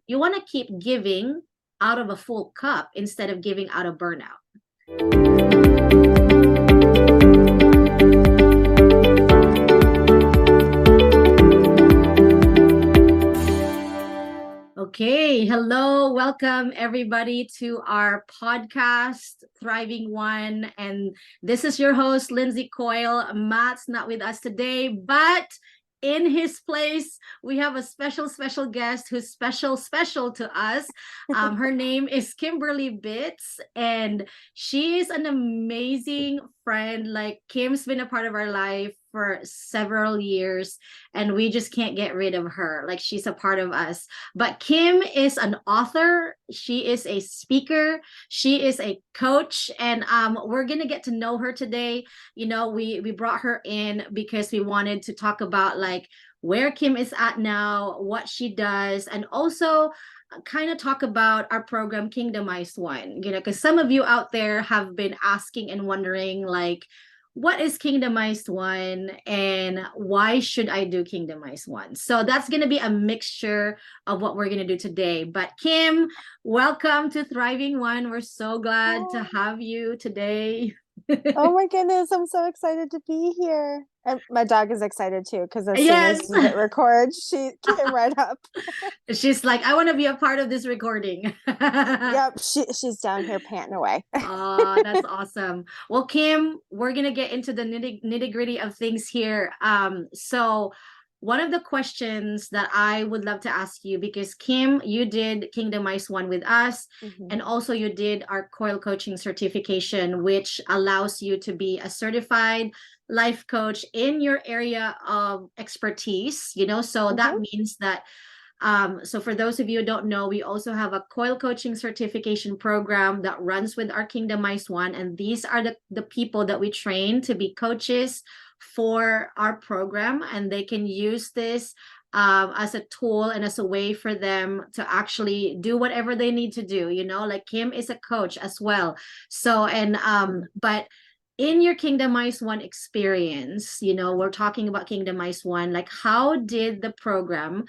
you want to keep giving out of a full cup instead of giving out of burnout. Okay, hello, welcome everybody to our podcast, Thriving One. And this is your host, Lindsay Coil. Matt's not with us today, but in his place, we have a special guest who's special to us. Her name is Kimberly Bitz, and she is an amazing friend. Like, Kim's been a part of our life for several years, and we just can't get rid of her. Like, she's a part of us. But Kim is an author. She is a speaker. She is a coach, and we're gonna get to know her today. You know, we brought her in because we wanted to talk about like where Kim is at now, what she does, and also kind of talk about our program Kingdomized One. You know, because some of you out there have been asking and wondering, like, what is Kingdomized One and why should I do Kingdomized One? So that's going to be a mixture of what we're going to do today. But Kim, welcome to Thriving One. We're so glad to have you today. Oh my goodness, I'm so excited to be here. And my dog is excited too, because as Yes. soon as we hit record, she came right up. She's like, I want to be a part of this recording. Yep, she's down here panting away. Oh, that's awesome. Well, Kim, we're gonna get into the nitty-gritty of things here. So one of the questions that I would love to ask you, because Kim, you did Kingdomized One with us, and also you did our Coil Coaching certification, which allows you to be a certified life coach in your area of expertise, you know, so that means that so for those of you who don't know, we also have a Coil Coaching certification program that runs with our Kingdomized One. And these are the people that we train to be coaches for our program. And they can use this as a tool and as a way for them to actually do whatever they need to do. You know, like Kim is a coach as well. So, and, but in your Kingdomized One experience, you know, we're talking about Kingdomized One, like how did the program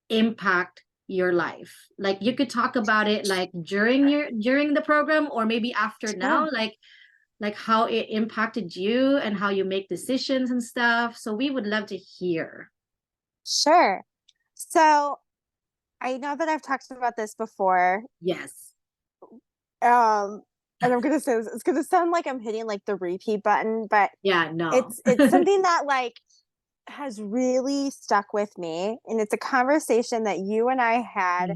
impact your life? Like, you could talk about it like during the program, or maybe after now, like how it impacted you and how you make decisions and stuff. So we would love to hear. Sure. So I know that I've talked about this before. Yes. And I'm gonna say this, it's gonna sound like I'm hitting like the repeat button, but yeah, no, it's something that like has really stuck with me, and it's a conversation that you and I had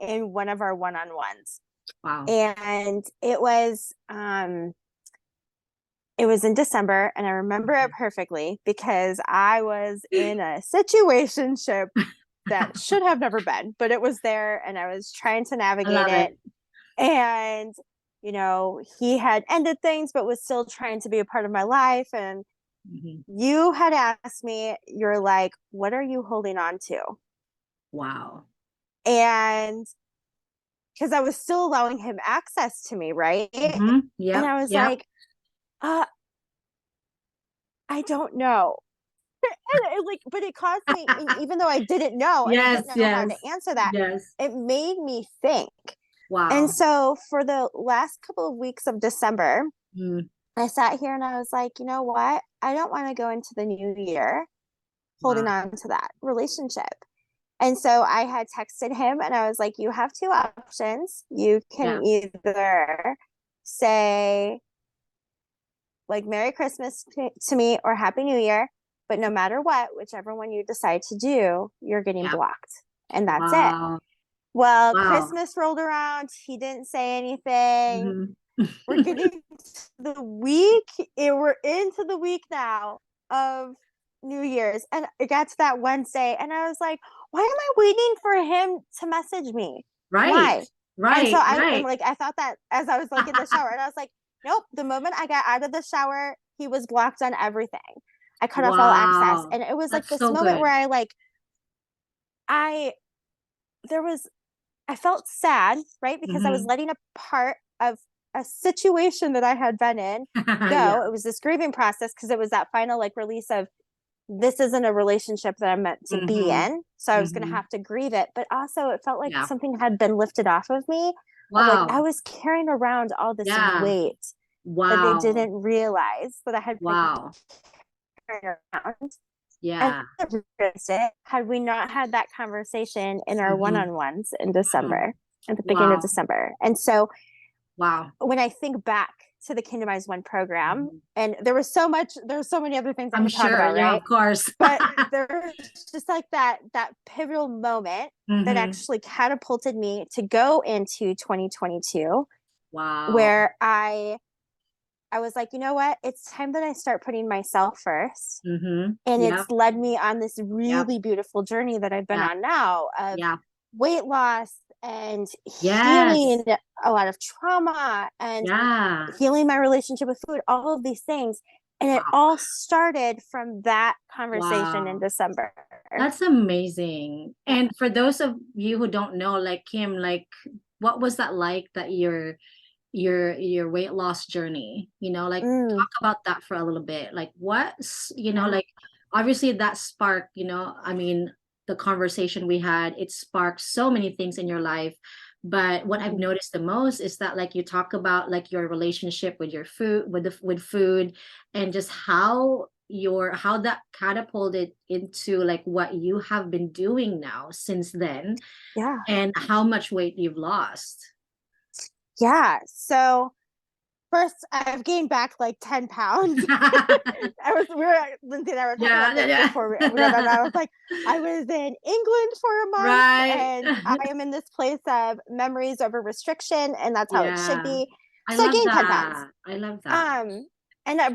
in one of our one-on-ones. Wow. And it was in December, and I remember it perfectly because I was in a situationship that should have never been, but it was there, and I was trying to navigate it. And you know, he had ended things but was still trying to be a part of my life. And you had asked me, you're like, what are you holding on to? Wow. And because I was still allowing him access to me, right? Yeah. And I was like, I don't know. And like, but it caused me, even though I didn't know, and I didn't know how to answer that, it made me think. Wow. And so for the last couple of weeks of December, I sat here and I was like, you know what? I don't want to go into the new year holding on to that relationship. And so I had texted him and I was like, you have two options. You can either say like Merry Christmas to me or Happy New Year, but no matter what, whichever one you decide to do, you're getting blocked. And that's it. Well, Christmas rolled around. He didn't say anything. We're getting to the week. We're into the week now of New Year's. And it got to that Wednesday. And I was like, why am I waiting for him to message me? Why? And so I thought that as I was like in the shower, and I was like, nope. The moment I got out of the shower, he was blocked on everything. I cut off all access. And it was like this moment where I felt sad, right? Because I was letting a part of a situation that I had been in go. It was this grieving process because it was that final like release of this isn't a relationship that I'm meant to be Mm-hmm. in. So I was going to Mm-hmm. have to grieve it. But also it felt like Yeah. something had been lifted off of me, of like, I Wow. was carrying around all this Yeah. weight that they Wow. didn't realize that I had been Wow. carrying around. And Yeah. had we not had that conversation in our Mm-hmm. one-on-ones in Mm-hmm. December, at the beginning of Wow. December. And so Wow. when I think back to the Kingdomized One program, Mhm. and there's so many other things I I'm could talk sure. about, Yeah, right? of course. But there's just like that pivotal moment that Mm-hmm. actually catapulted me to go into 2022, Wow. where I was like, you know what? It's time that I start putting myself first. Mm-hmm. And Yep. it's led me on this Yep. really beautiful journey that I've been Yep. on now of Yeah. weight loss and healing Yes. a lot of trauma and Yeah. healing my relationship with food, all of these things. And it Wow. all started from that conversation in Wow. December. That's amazing. Yeah. And for those of you who don't know, like Kim, like what was that like that your weight loss journey? Like Mm, talk about that for a little bit. Like yeah. like obviously that sparked, I mean, the conversation we had, it sparked so many things in your life. But what I've Mhm. noticed the most is that like you talk about like your relationship with your food, with food, and just how that catapulted into like what you have been doing now since then, Yeah. and how much weight you've lost. Yeah. So first, I've gained back like 10 pounds. Lindsay and I were talking Yeah, about yeah, this yeah. before we got on. I was like, I was in England for a month Right. and I am in this place of memories over restriction, and that's how it should Yeah. be. I So I love gained 10 pounds. that. I love that. Um,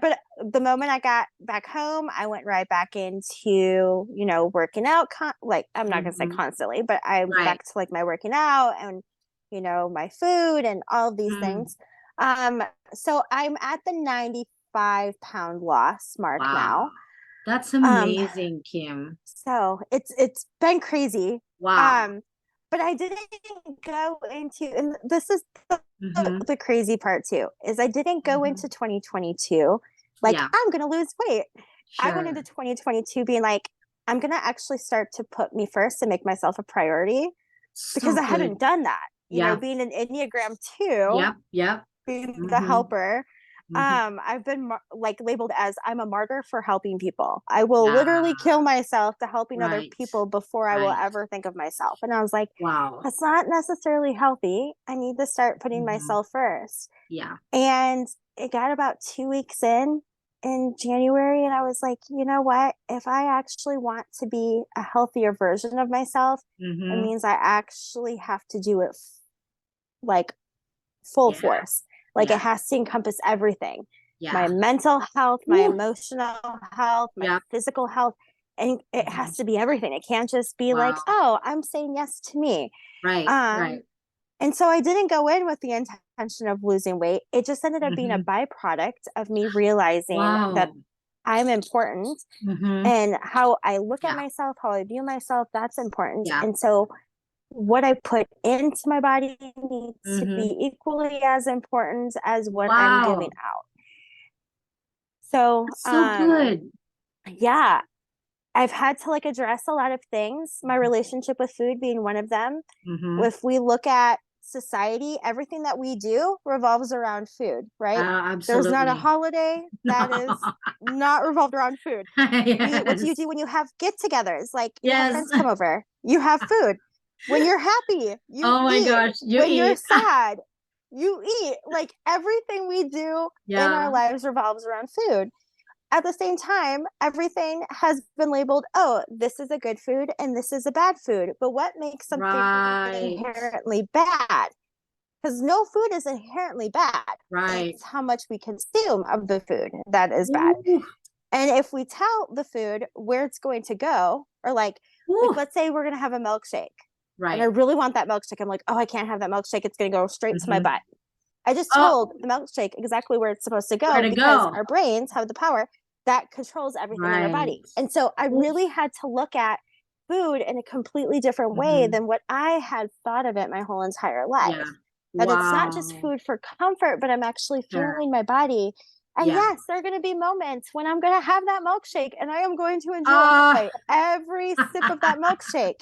but the moment I got back home, I went right back into, working out. Like, I'm not going to say Hmm. constantly, but I went Right. back to like my working out and, my food and all of these Mm. things. Um, so I'm at the 95-pound loss mark Wow. now. That's Um, amazing, Kim. so it's been crazy. Wow. Um, but I didn't go into, and this is Hmm. the crazy part too, is I didn't go Hmm. into 2022 like Yeah, I'm gonna lose weight. I went into sure. 2022 being like, I'm gonna actually start to put me first and make myself a priority, because So I hadn't good. done that. Yeah. Being an Enneagram 2, Yep. Yep. being the Hmm. helper, Hmm. I've been like labeled as I'm a martyr for helping people. I will Yeah. literally kill myself to helping other Right. people before I will Right. ever think of myself. And I was like, Wow. that's not necessarily healthy. I need to start putting Hmm. myself first. Yeah. And it got about 2 weeks in January, and I was like, you know what? If I actually want to be a healthier version of myself, it Hmm. means I actually have to do it like full Yeah. force. Like, it Yeah. has to encompass everything: my Yeah. mental health, my Woo. emotional health, my Yep. physical health. And it Hmm. has to be everything. It can't just be like, Wow. oh, I'm saying yes to me. Right. Um, Right. and so I didn't go in with the intention of losing weight. It just ended up being a Hmm. byproduct of me realizing that Wow. I'm important, Hmm. and how I look at Yeah. myself, how I view myself, that's important. Yeah. And so what I put into my body needs to Hmm. be equally as important as what I'm giving Wow. out. So, That's so good. yeah, I've had to like address a lot of things, my relationship with food being one of them. Hmm. If we look at society, everything that we do revolves around food, right? There's not a Absolutely. holiday that is not revolved around food. What do you Yes. do when you have get-togethers? Like, you have Yes. friends come over, you have food. When you're happy, you Oh my eat. gosh. You When you're eat. sad, you eat. Like, everything we do in our Yeah. lives revolves around food. At the same time, everything has been labeled, oh, this is a good food and this is a bad food. But what makes something Right. inherently bad? Because no food is inherently bad. Right. It's how much we consume of the food that is bad. Ooh. And if we tell the food where it's going to go, or like Ooh. let's say we're going to have a milkshake, and I Right. really want that milkshake. I'm like, oh, I can't have that milkshake. It's going to go straight to my Hmm. butt. I just Oh, told the milkshake exactly where it's supposed to where go, to because go? our brains have the power that controls everything in our Right. body. And so I Oof. really had to look at food in a completely different way Hmm. than what I had thought of it my whole entire Yeah. life. That it's not just Wow. food for comfort, but I'm actually Sure. fueling my body And Yeah. yes, there are going to be moments when I'm going to have that milkshake and I am going to Uh, enjoy every sip of that milkshake.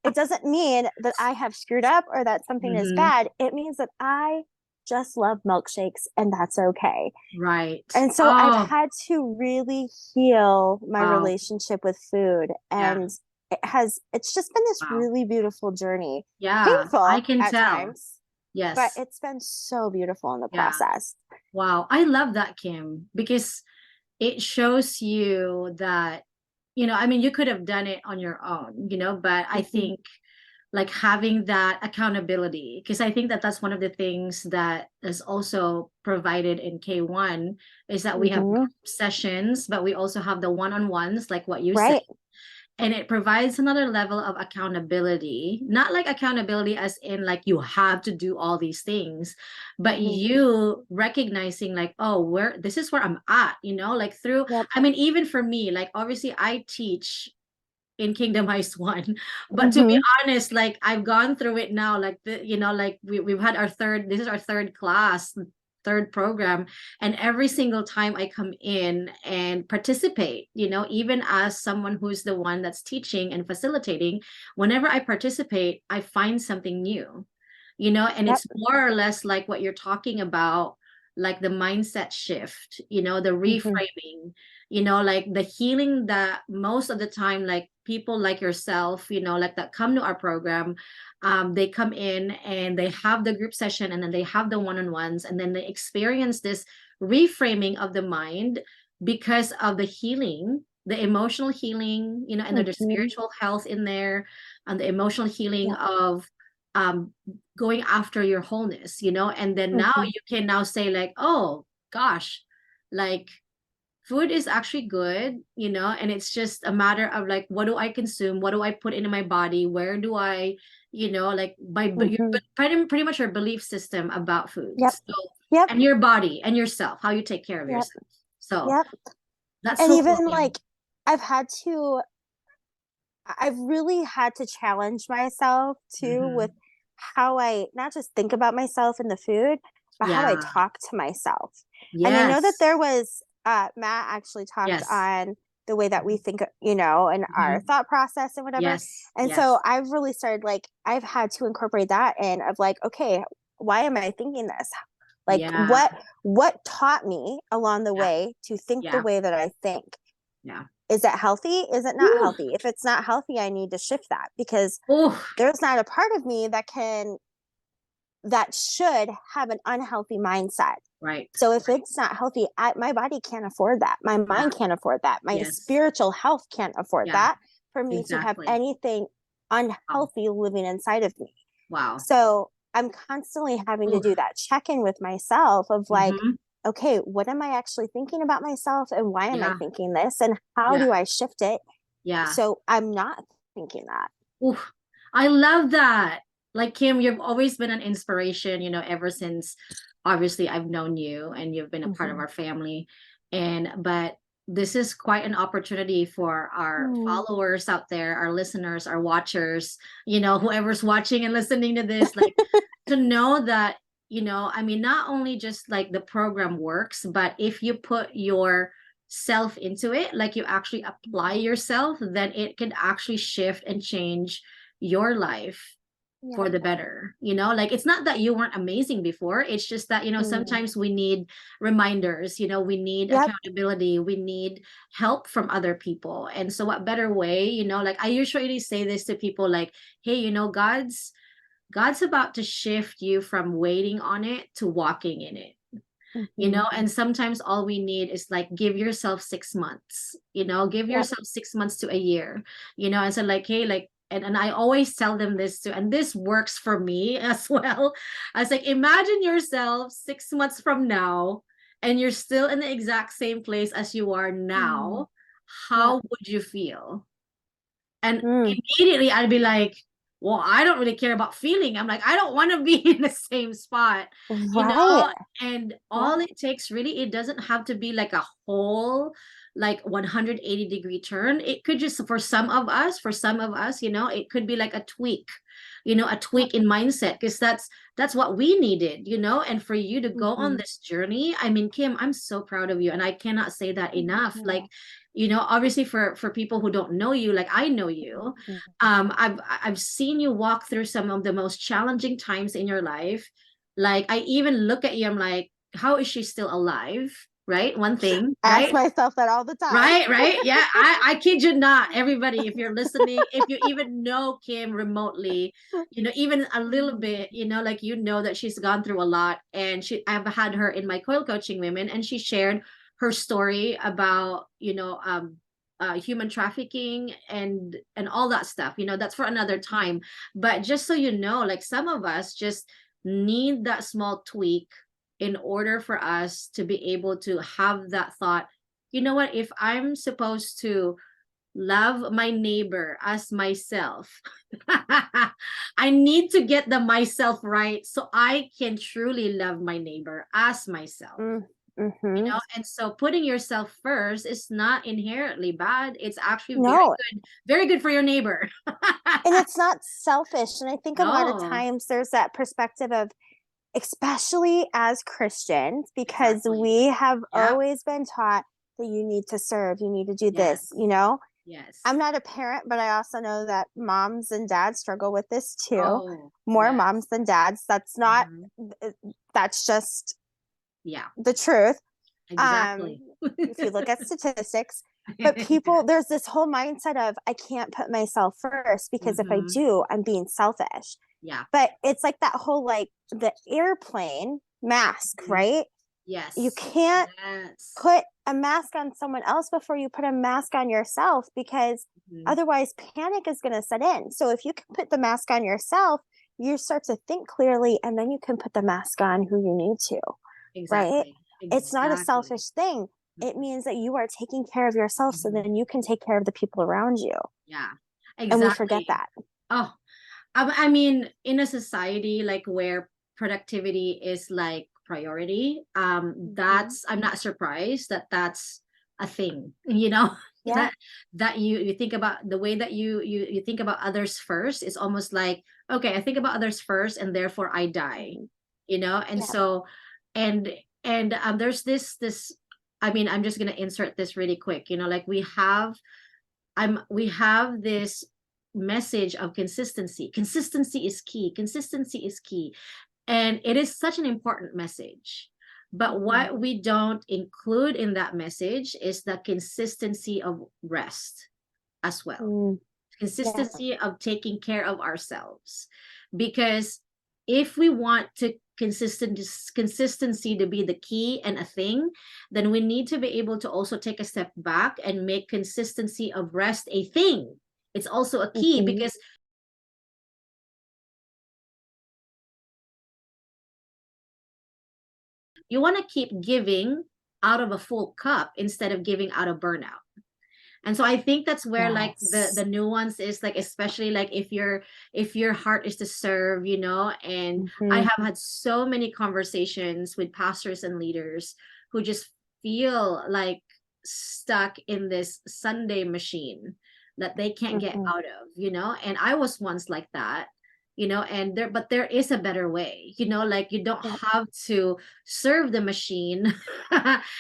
It doesn't mean that I have screwed up or that something is mhm. bad. It means that I just love milkshakes and that's okay. Right. And so I've Oh, had to really heal my wow. relationship with food. Yeah. And it's just been this Wow. really beautiful journey. Yeah. I Painful can at tell. times, but Yes. it's been so beautiful in the Yeah. process. Wow. I love that, Kim, because it shows you that, I mean, you could have done it on your own, but I Mm-hmm. think like having that accountability, because I think that that's one of the things that is also provided in K1 is that we have Mm-hmm. group sessions, but we also have the one-on-ones, like what you said. Right. And it provides another level of accountability, not like accountability as in like you have to do all these things, but Mm-hmm. you recognizing like, oh, this is where I'm at, like through, Yep. I mean, even for me, like obviously I teach in Kingdomized One. But to be Mm-hmm. honest, like I've gone through it now, like like we've had this is our third class, third program, and every single time I come in and participate, even as someone who's the one that's teaching and facilitating, whenever I participate, I find something new, and Yep. it's more or less like what you're talking about, like the mindset shift, the Mm-hmm. reframing, like the healing that most of the time, like people like yourself, like that come to our program, they come in and they have the group session and then they have the one-on-ones and then they experience this reframing of the mind because of the healing, the emotional healing, and there's Mm-hmm. spiritual health in there, and the emotional healing Yep. of um going after your wholeness, and then now Mm-hmm. you can now say like, oh gosh, like food is actually good, and it's just a matter of like, what do I consume? What do I put into my body? Where do I, like Mm-hmm. pretty much your belief system about food. Yep. So, Yep. and your body and yourself, how you take care of Yep. yourself. So Yep. that's And so cool, even Kim. like I've had to I've really had to challenge myself too with Hmm. how I not just think about myself and the food, but how I Yeah. talk to myself. And I know that there Yes. was Matt actually talked Yes. on the way that we Mhm. think, and our Mhm. thought process and whatever. Yes. And so Yes. I've really started like I've had to incorporate that in of like, okay, why am I thinking this? Like Yeah. what taught me along the Yeah. way to think the Yeah. way that I think? Yeah. Is it healthy? Is it not Ooh. healthy? If it's not healthy, I need to shift that because Ooh. there's not a part of me that should have an unhealthy mindset. Right. So if it's not healthy, my body can't afford that. My Yeah. mind can't afford that. My Yes. spiritual health can't afford Yeah. that for me to have Exactly. anything Wow. unhealthy living inside of me. Wow. So I'm constantly having to Ooh. do that check in with myself of like, Mm-hmm. okay, what am I actually thinking about myself and why am I Yeah. thinking this and how Yeah. do I shift it Yeah. so I'm not thinking that? Ooh. I love that. Like Kim, you've always been an inspiration, ever since obviously I've known you and you've been a part of Mm-hmm. our family. But this is quite an opportunity for our Mm. followers out there, our listeners, our watchers, whoever's watching and listening to this, like to know that, I mean, not only just like the program works, but if you put your self into it, like you actually apply yourself, then it can actually shift and change your life for Yep. the better. Like it's not that you weren't amazing before, it's just that Mm. sometimes we need reminders, we need Yep. accountability, we need help from other people. And so what better way, like I usually say this to people, like, hey, God's about to shift you from waiting on it to walking in it. Mm-hmm. And sometimes all we need is like give yourself 6 months, give Yep. yourself 6 months to a year, and so like, hey, like, and I always tell them this too, and this works for me as well. I was like, imagine yourself 6 months from now and you're still in the exact same place as you are Mm. now. Yep. How would you feel? And Mm. immediately I'd be like, well, I don't really care about feeling. I'm like, I don't want to be in the same spot, you know? Right. And all Yeah. it takes really, it doesn't have to be like a whole, like 180-degree turn. It could just, for some of us, you know, it could be like a tweak, you know, a Yep. tweak in mindset, because that's what we needed, you know? And for you to go on Mhm. this journey, I mean, Kim, I'm so proud of you. And I cannot say that Thank enough. Like, you. you know, obviously for people who don't know you, like I know you, Mhm. I've seen you walk through some of the most challenging times in your life. Like I even look at you, I'm like, how is she still alive? Right? One thing, I ask right? myself that all the time. Right, right. Yeah, I kid you not. Everybody, if you're listening, if you even know Kim remotely, you know, even a little bit, you know, like you know that she's gone through a lot. And I've had her in my Coil Coaching Women, and she shared her story about, you know, human trafficking and all that stuff. You know, that's for another time. But just so you know, like some of us just need that small tweak in order for us to be able to have that thought, you know what, if I'm supposed to love my neighbor as myself, I need to get the myself right so I can truly love my neighbor as myself. You Mm-hmm. know, and so putting yourself first is not inherently bad. It's actually No, very good for your neighbor. and it's not selfish. And I think a lot of No, times there's that perspective of, especially as Christians, because exactly. we have Yep. always been taught that you need to serve, you need to do this, Yes. you know? I'm Yes. not a parent, but I also know that moms and dads struggle with this too. Oh, More yes. moms than dads. That's not, Mhm. that's just Yeah, the truth. Um, exactly. if you look at statistics, but people, there's this whole mindset of, I can't put myself first because if I Hmm. do, I'm being selfish. Yeah. But it's like that whole, like the airplane mask, Mhm. right? You Yes. can't Yes. put a mask on someone else before you put a mask on yourself, because Mhm. otherwise panic is going to set in. So if you can put the mask on yourself, you start to think clearly, and then you can put the mask on who you need to, right? Exactly. It's not a Exactly. selfish thing. It Mhm. means that you are taking care of yourself so Mhm. then you can take care of the people around you. Yeah, And we forget exactly. that. Oh, I mean, in a society like where productivity is like priority, Mm-hmm. that's, I'm not surprised that that's a thing, you know, Yeah. that you think about the way that you think about others first. It's almost like, okay, I think about others first and therefore I die, Mm-hmm. you know. And Yeah. so, and there's this, I mean, I'm just gonna insert this really quick, you know, like we have this message of consistency. Consistency is key. Consistency is key. And it is such an important message. But Mm-hmm. what we don't include in that message is the consistency of rest as well. Mm. Yeah. Consistency of taking care of ourselves. Because if we want to consistency to be the key and a thing, then we need to be able to also take a step back and make consistency of rest a thing. It's also a key, Mm-hmm. because you want to keep giving out of a full cup instead of giving out of burnout. And so I think that's where like the Yes. nuance is, like especially like if your heart is to serve, you know. And I Mm-hmm. have had so many conversations with pastors and leaders who just feel like stuck in this Sunday machine that they can't get Mm-hmm. out of, you know. And I was once like that, you know. And there is a better way, you know, like you don't Yep. have to serve the machine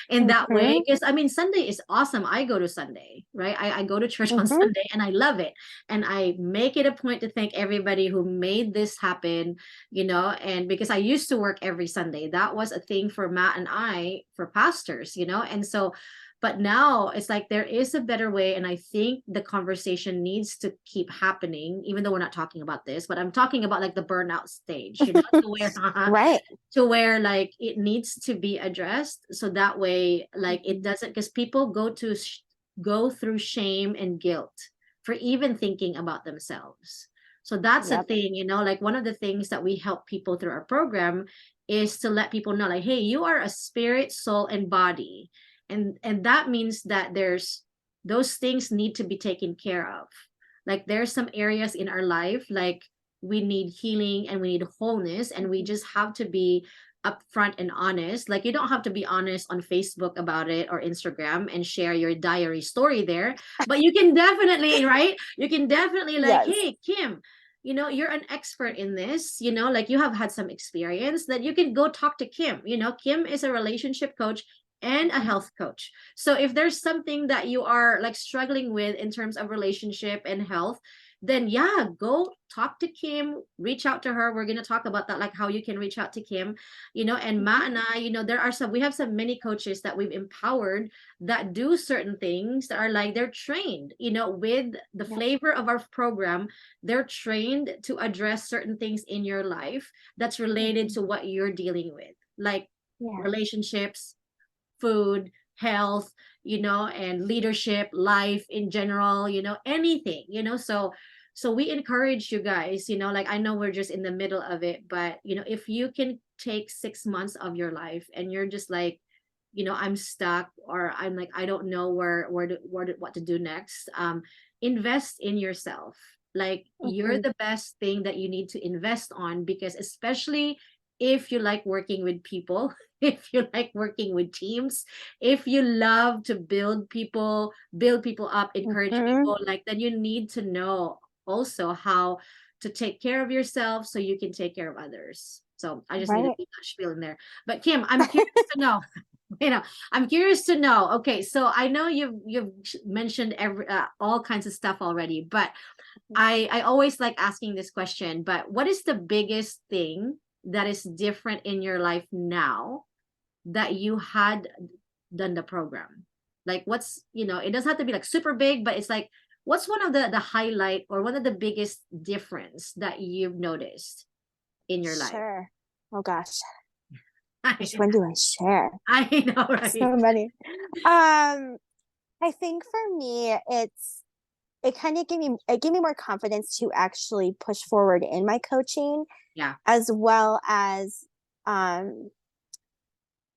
in that way. Mm-hmm. Because I mean, Sunday is awesome. I go to Sunday, right? I go to church on Mm-hmm. Sunday and I love it. And I make it a point to thank everybody who made this happen, you know. And because I used to work every Sunday, that was a thing for Matt and I, for pastors, you know. And so, but now it's like there is a better way. And I think the conversation needs to keep happening, even though we're not talking about this, but I'm talking about like the burnout stage, you know, to where Right. to where like it needs to be addressed, so that way like it Mm-hmm. doesn't, because people go through shame and guilt for even thinking about themselves. So that's a Yep. thing, you know, like one of the things that we help people through our program is to let people know, like, hey, you are a spirit, soul, and body. And that means that there's those things need to be taken care of. Like there's some areas in our life, like we need healing and we need wholeness, and we just have to be upfront and honest. Like, you don't have to be honest on Facebook about it or Instagram and share your diary story there, but you can definitely, right? You can definitely like, Yes. hey, Kim, you're an expert in this, like you have had some experience, that you can go talk to Kim. Kim is a relationship coach and a health coach. So if there's something that you are like struggling with in terms of relationship and health, then yeah, go talk to Kim, reach out to her. We're going to talk about that, like how you can reach out to Kim, and Matt and I, we have some many coaches that we've empowered that do certain things that are like, they're trained, with the flavor of our program. They're trained to address certain things in your life that's related to what you're dealing with, like relationships, food, health, and leadership, life in general, anything, so we encourage you guys, like, I know we're just in the middle of it, but if you can take 6 months of your life and you're just like, I'm stuck, or I'm like, I don't know what to do next, invest in yourself. Like, you're the best thing that you need to invest on, because especially if you like working with people, if you like working with teams, if you love to build people up, encourage people, like, then you need to know also how to take care of yourself so you can take care of others. So I just need to be that spiel in there. But Kim, I'm curious to know, I'm curious to know. Okay, so I know you've mentioned all kinds of stuff already, but I always like asking this question, but what is the biggest thing that is different in your life now that you had done the program? Like, what's, it doesn't have to be like super big, but it's like, what's one of the highlight or one of the biggest difference that you've noticed in your life? Sure. Oh gosh. Which one do I share? I know, right? So many. I think for me, it kind of gave me more confidence to actually push forward in my coaching. Yeah. As well as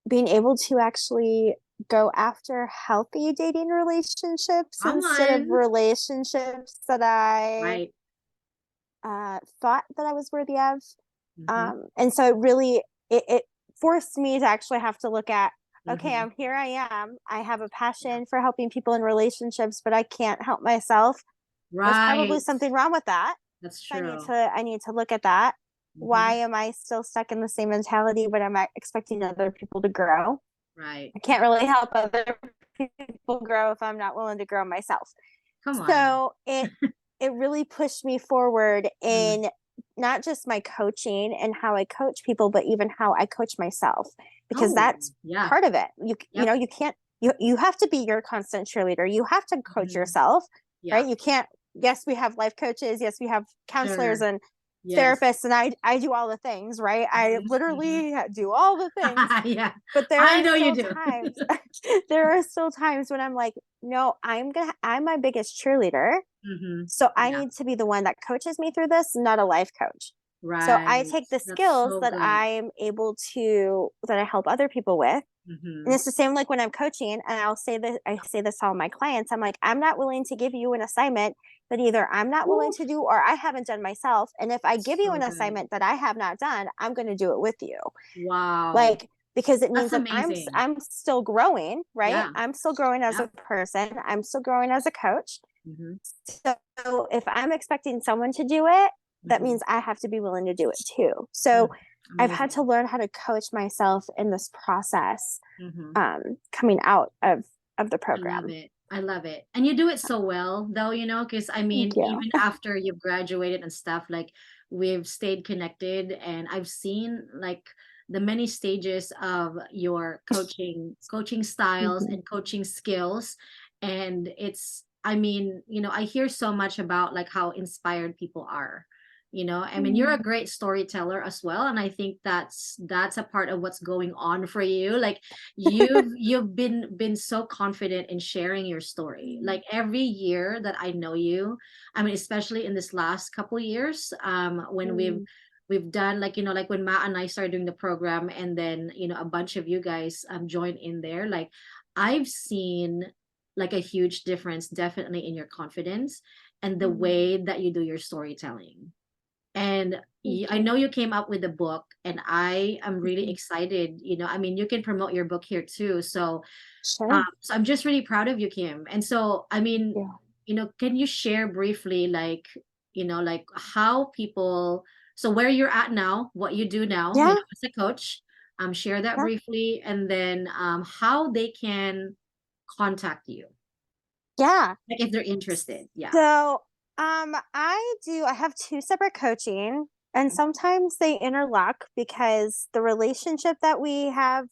being able to actually go after healthy dating relationships instead of relationships that I thought that I was worthy of. And so it forced me to actually have to look at, okay, I have a passion for helping people in relationships, but I can't help myself. There's probably something wrong with that. That's true. So I need to look at that. Why am I still stuck in the same mentality, but I'm expecting other people to grow? Right. I can't really help other people grow if I'm not willing to grow myself. Come on. So it really pushed me forward in not just my coaching and how I coach people, but even how I coach myself, because that's part of it. You can't, you have to be your constant cheerleader. You have to coach yourself, right? You can't, yes, we have life coaches. Yes, we have counselors and therapists, and I do all the things, right? I literally do all the things. But there are still times there are still times when I'm like, no, I'm my biggest cheerleader. So I need to be the one that coaches me through this, not a life coach. So I take the skills that I'm able to, that I help other people with. And it's the same like when I'm coaching, and I say this to all my clients. I'm like, I'm not willing to give you an assignment that either I'm not willing to do or I haven't done myself. And if I give you an assignment that I have not done, I'm going to do it with you. Wow. Like, because it means that I'm still growing, right? Yeah. I'm still growing as a person. I'm still growing as a coach. So if I'm expecting someone to do it, that means I have to be willing to do it too. So I've had to learn how to coach myself in this process, coming out of the program. I love it. And you do it so well though, because I mean, even after you've graduated and stuff, like, we've stayed connected, and I've seen like the many stages of your coaching styles and coaching skills. And it's, I mean, I hear so much about like how inspired people are. I mean, you're a great storyteller as well, and I think that's a part of what's going on for you. Like, you've been so confident in sharing your story. Like, every year that I know you, I mean, especially in this last couple years, when we've done, like, like when Matt and I started doing the program, and then a bunch of you guys joined in there, like, I've seen like a huge difference definitely in your confidence and the way that you do your storytelling. And I know you came up with a book, and I am really Mhm. excited. I mean, you can promote your book here too. Sure. So I'm just really proud of you, Kim. And so, I mean, Yeah. can you share briefly, like, like how people, so where you're at now, what you do now, Yeah. as a coach, share that Yeah. briefly, and then how they can contact you, Yeah. like if they're interested. Yeah. So, I have two separate coaching, and sometimes they interlock because the relationship that we have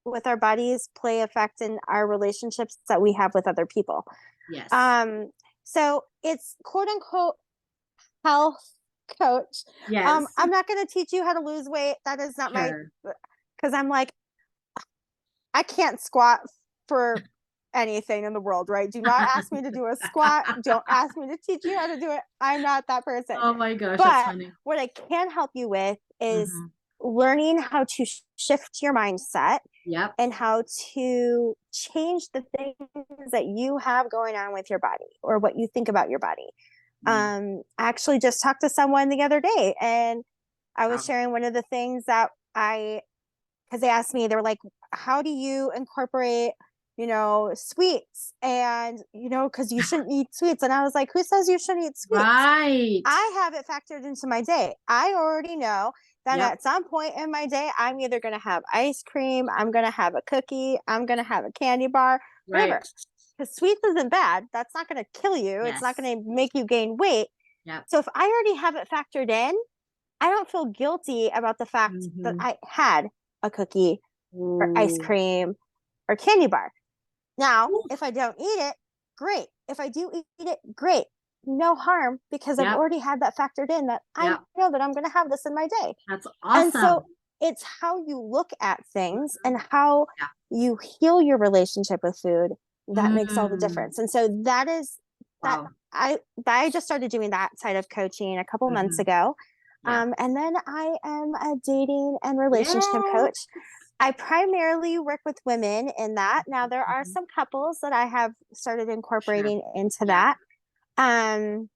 with our bodies play effect in our relationships that we have with other people. Yes. Um, so it's quote unquote health coach. Yes. I'm not going to teach you how to lose weight. That is not my, Sure. because I'm like, I can't squat for anything in the world, right? Do not ask me to do a squat. Don't ask me to teach you how to do it. I'm not that person. Oh my gosh, that's But funny. what I can help you with is Hmm. learning how to shift your mindset Yep. and how to change the things that you have going on with your body or what you think about your body. Mm. I actually just talked to someone the other day, and I was Wow. sharing one of the things that because they asked me, they were like, how do you incorporate, sweets? And, because you shouldn't eat sweets. And I was like, who says you shouldn't eat sweets? Right. I have it factored into my day. I already know that Yep. at some point in my day, I'm either going to have ice cream, I'm going to have a cookie, I'm going to have a candy bar, Right. whatever. Because sweets isn't bad. That's not going to kill you. It's not Yes. going to make you gain weight. Yep. So if I already have it factored in, I don't feel guilty about the fact that Hmm. I had a cookie or ice Ooh. cream or candy bar. Now, Ooh. if I don't eat it, great. If I do eat it, great. No harm because I've Yep. already had that factored in that I Yep. know that I'm going to have this in my day. That's And so awesome. it's how you look at things Mhm. and how Yeah. you heal your relationship with food that makes all the Mm. difference. And so that is that Wow. I just started doing that side of coaching a couple months Hmm. ago. Yeah. And then I am a dating and relationship coach. Yes. I primarily work with women in that. Now there are Mhm. some couples that I have started Sure. incorporating into Yeah. that. Um,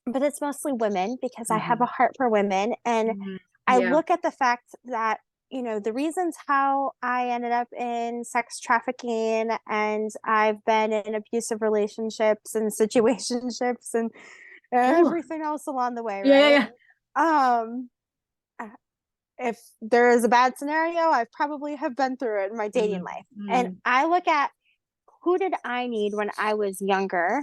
but it's mostly women because I have a Hmm. heart for women. And Hmm. I Yeah. look at the fact that, the reasons how I ended up in sex trafficking and I've been in abusive relationships and situationships and Ooh. everything else along the way, Yeah. Yeah. right? Yeah. Um, if there is a bad scenario, I probably have been through it in my dating life. And Mm-hmm. I look at who did I need when I was younger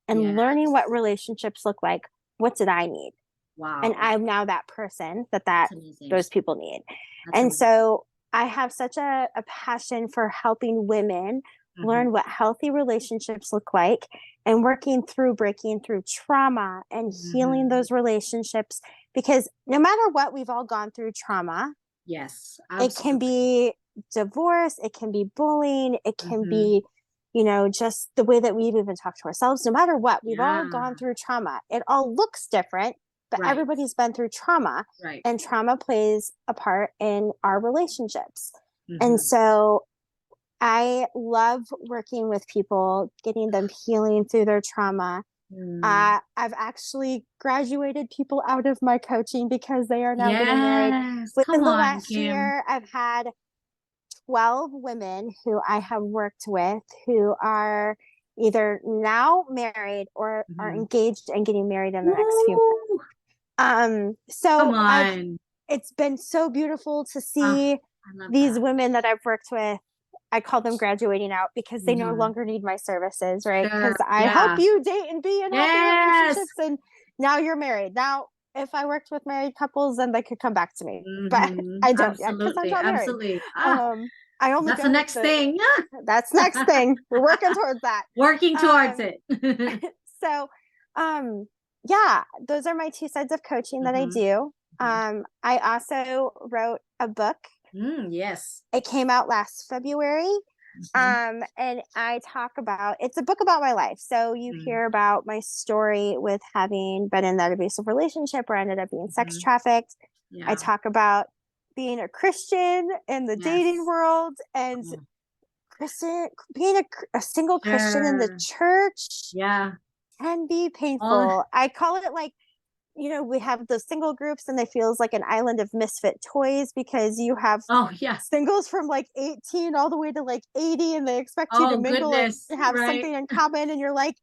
and learning Yes. what relationships look like. What did I need? And Wow. I'm now that person that That's amazing. those people need. That's And amazing. so I have such a passion for helping women Hmm. learn what healthy relationships look like and working through breaking through trauma and healing Hmm. those relationships because no matter what, we've all gone through trauma. Yes. It can Absolutely. be divorce, it can be bullying, it can Hmm. be, just the way that we even talk to ourselves. No matter what, we've all Yeah. gone through trauma. It all looks different, but Right. everybody's been through trauma, Right. and trauma plays a part in our relationships. And Hmm. so I love working with people, getting them healing through their trauma. Mm. I've actually graduated people out of my coaching because they are now getting married. Yes. Come Within the on, last Kim. year, I've had 12 women who I have worked with who are either now married or are Hmm. engaged and getting married in the next few Woo! months. Come So on. it's been so beautiful to Ah, see I love these that. women that I've worked with. I call them graduating out because they no Hmm. longer need my services, right? Sure. Because I help Yeah. you date and be in healthy Yes. relationships, and now you're married. Now, if I worked with married couples, then they could come back to me, but Hmm. I don't yet because I'm Absolutely. not married. Absolutely. Ah, Um, I only that's the go with next the thing. that's next thing. We're working towards that. Working towards Um, it. so yeah, those are my two sides of coaching that I Hmm. do. Hmm. I also wrote a book. Yes. It came out last February. Hmm. And I talk about it's a book about my life. So you hear about my story with having been in that abusive relationship where I ended up being sex Hmm. trafficked. I Yeah. talk about being a Christian in the dating Yes. world and Mm. Christian being a single Christian in the Sure. church Yeah. can be All. painful. I call it like we have the single groups and it feels like an island of misfit toys because you have Oh, yeah. singles from like 18 all the way to like 80 and they expect you to Oh, mingle and goodness. have Right. something in common. And you're like,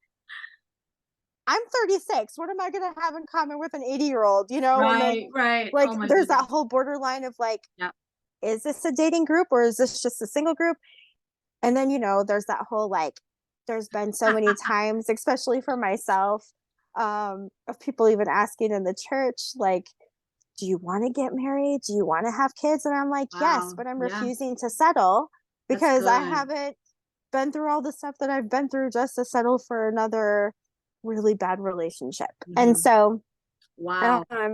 I'm 36. What am I going to have in common with an 80-year-old, And then Right. Right. like Oh, my there's that goodness. whole borderline of like, Yeah. is this a dating group or is this just a single group? And then, there's that whole like, there's been so many times, especially for myself, of people even asking in the church, like, do you want to get married? Do you want to have kids? And I'm like, yes, Wow. but I'm Yeah. refusing to settle That's because I good. haven't been through all the stuff that I've been through just to settle for another really bad relationship. And Mhm. so, Wow. I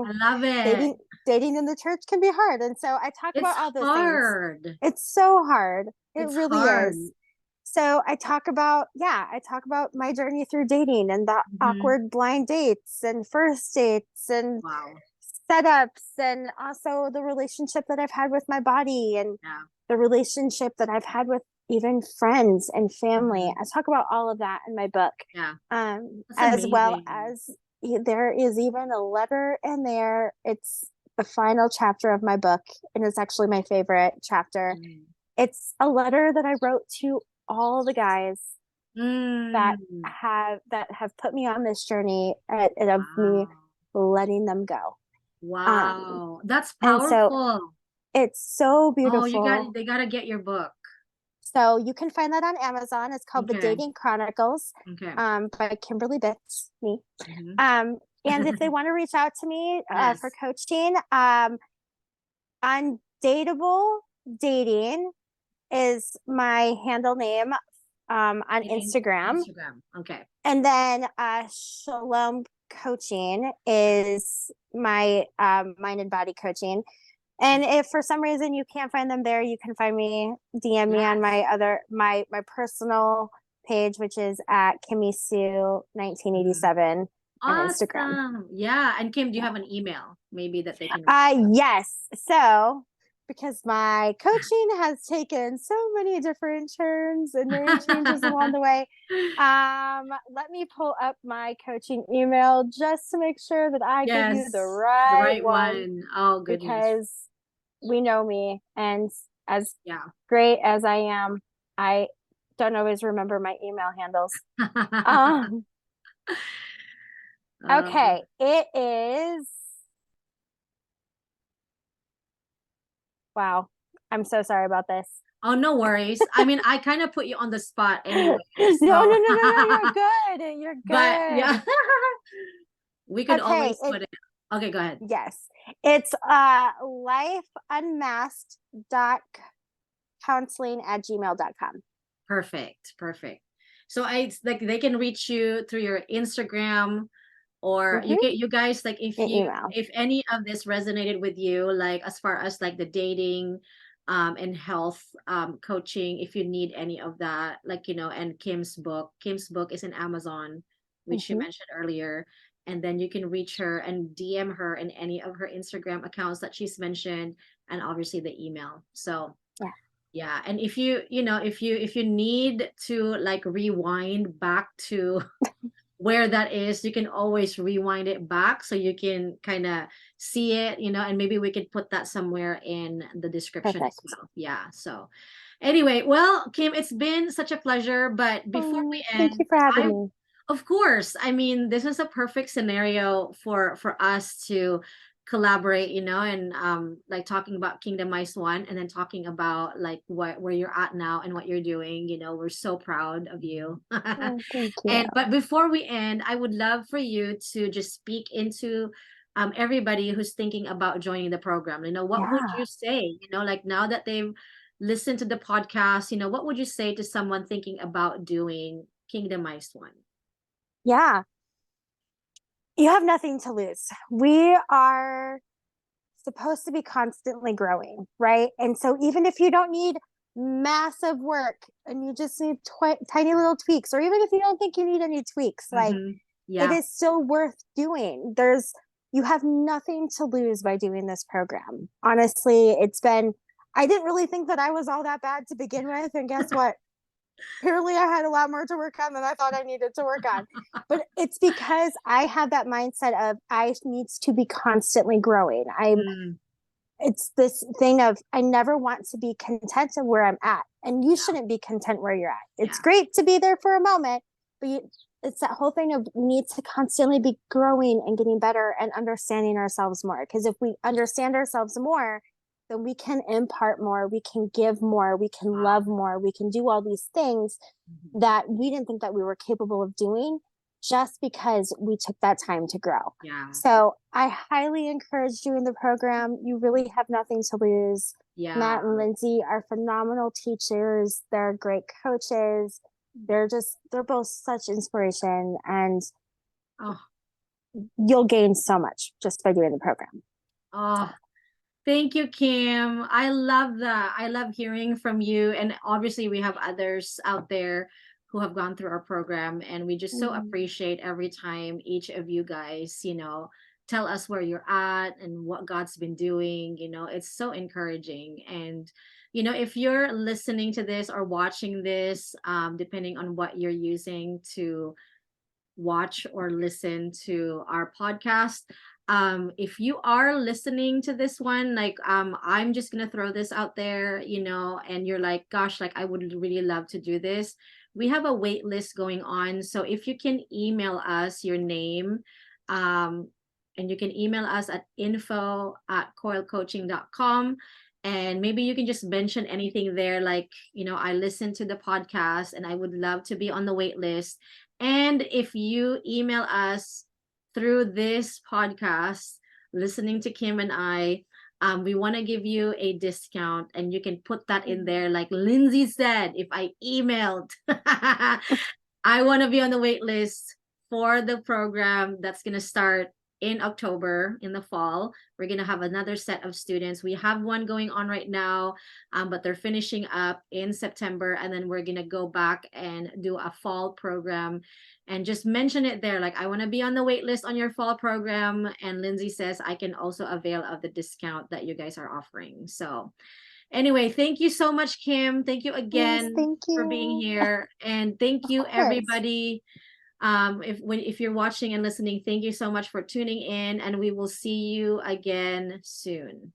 love it. dating in the church can be hard. And so I talk It's about all those things. hard. It's so hard. It It's really is. hard. So I talk about my journey through dating and the Mhm. awkward blind dates and first dates and Wow. setups and also the relationship that I've had with my body and Yeah. the relationship that I've had with even friends and family. Mhm. I talk about all of that in my book. Yeah. That's As well amazing. as there is even a letter in there. It's the final chapter of my book, and it's actually my favorite chapter. Mhm. It's a letter that I wrote to all the guys Mm. that have put me on this journey and of me Wow. letting them go. Um, Wow. That's and so powerful. it's so Oh, beautiful. they gotta get your book. So you can find that on Amazon. It's called The Okay. Dating Chronicles, Okay. by Kimberly Bitz, me. Mhm. And if they want to reach out to me for Yes. coaching, Undateable Dating is my handle name on In Instagram. Instagram. Okay. And then Shalom Coaching is my mind and body coaching. And if for some reason you can't find them there, you can find me, DM me on Yes. my personal page, which is at Kimmy Sue Mhm. 1987 on Instagram. Awesome. Yeah. And Kim, do you have an email maybe that they can reach? Yes. So because my coaching has taken so many different turns and name changes along the way, let me pull up my coaching email just to make sure that I give you the Yes. The right right one one. Oh, goodness. because we know me, and as Yeah. great as I am, I don't always remember my email handles. Um, Um, okay, it is. Wow, I'm so sorry about this. oh, no worries. I mean, I kind of put you on the spot No, anyway. no, So, no, no, no. You're good. You're but yeah, good. we could Okay. always put it. Okay, go ahead. Yes. It's lifeunmasked dot counseling@gmail.com. Perfect. Perfect. So I like they can reach you through your Instagram or Mm-hmm. you guys like Email. if any of this resonated with you like as far as like the dating and health coaching if you need any of that like and Kim's book is in Amazon which you Mm-hmm. mentioned earlier and then you can reach her and DM her in any of her Instagram accounts that she's mentioned and obviously the email so Yeah. yeah and if if you need to like rewind back to where that is, you can always rewind it back so you can kind of see it, and maybe we could put that somewhere in the description as Perfect. well. Yeah. So anyway, well, Kim, it's been such a pleasure. But before Oh, we thank you end, for having I me. of course, I mean, this is a perfect scenario for us to collaborate, and like talking about Kingdomized One and then talking about like what where you're at now and what you're doing. We're so proud of you. Oh, thank you. And but before we end, I would love for you to just speak into everybody who's thinking about joining the program. What would Yeah. you say? Like now that they've listened to the podcast, what would you say to someone thinking about doing Kingdomized One? Yeah. You have nothing to lose. We are supposed to be constantly growing, right? And so even if you don't need massive work and you just need tiny little tweaks, or even if you don't think you need any tweaks, like Mm-hmm. it Yeah. is still worth doing. You have nothing to lose by doing this program. Honestly, I didn't really think that I was all that bad to begin with. And guess what? Apparently I had a lot more to work on than I thought I needed to work on. But it's because I have that mindset of I needs to be constantly growing. It's this thing of I never want to be content of where I'm at. And you shouldn't be content where you're at. It's great to be there for a moment, but it's that whole thing of we need to constantly be growing and getting better and understanding ourselves more. Because if we understand ourselves more, then we can impart more, we can give more, we can love more, we can do all these things that we didn't think that we were capable of doing just because we took that time to grow. So I highly encourage doing the program. You really have nothing to lose. Matt and Lindsay are phenomenal teachers. They're great coaches. They're both such inspiration, and you'll gain so much just by doing the program. Thank you, Kim. I love that. I love hearing from you. And obviously we have others out there who have gone through our program, and we just so appreciate every time each of you guys, tell us where you're at and what God's been doing. It's so encouraging. And if you're listening to this or watching this, depending on what you're using to watch or listen to our podcast, if you are listening to this one, like, I'm just gonna throw this out there, and you're like, gosh, like, I would really love to do this. We have a wait list going on. So if you can email us your name, and you can email us at info@coilcoaching.com, and maybe you can just mention anything there, like, I listened to the podcast and I would love to be on the wait list. And if you email us through this podcast, listening to Kim and I, we want to give you a discount, and you can put that in there. Like Lindsay said, if I emailed, I want to be on the wait list for the program that's going to start in October, in the fall. We're going to have another set of students. We have one going on right now, but they're finishing up in September. And then we're going to go back and do a fall program, and just mention it there. Like, I want to be on the wait list on your fall program. And Lindsay says I can also avail of the discount that you guys are offering. So anyway, thank you so much, Kim. Thank you again for being here. And thank you, everybody. If you're watching and listening, thank you so much for tuning in, and we will see you again soon.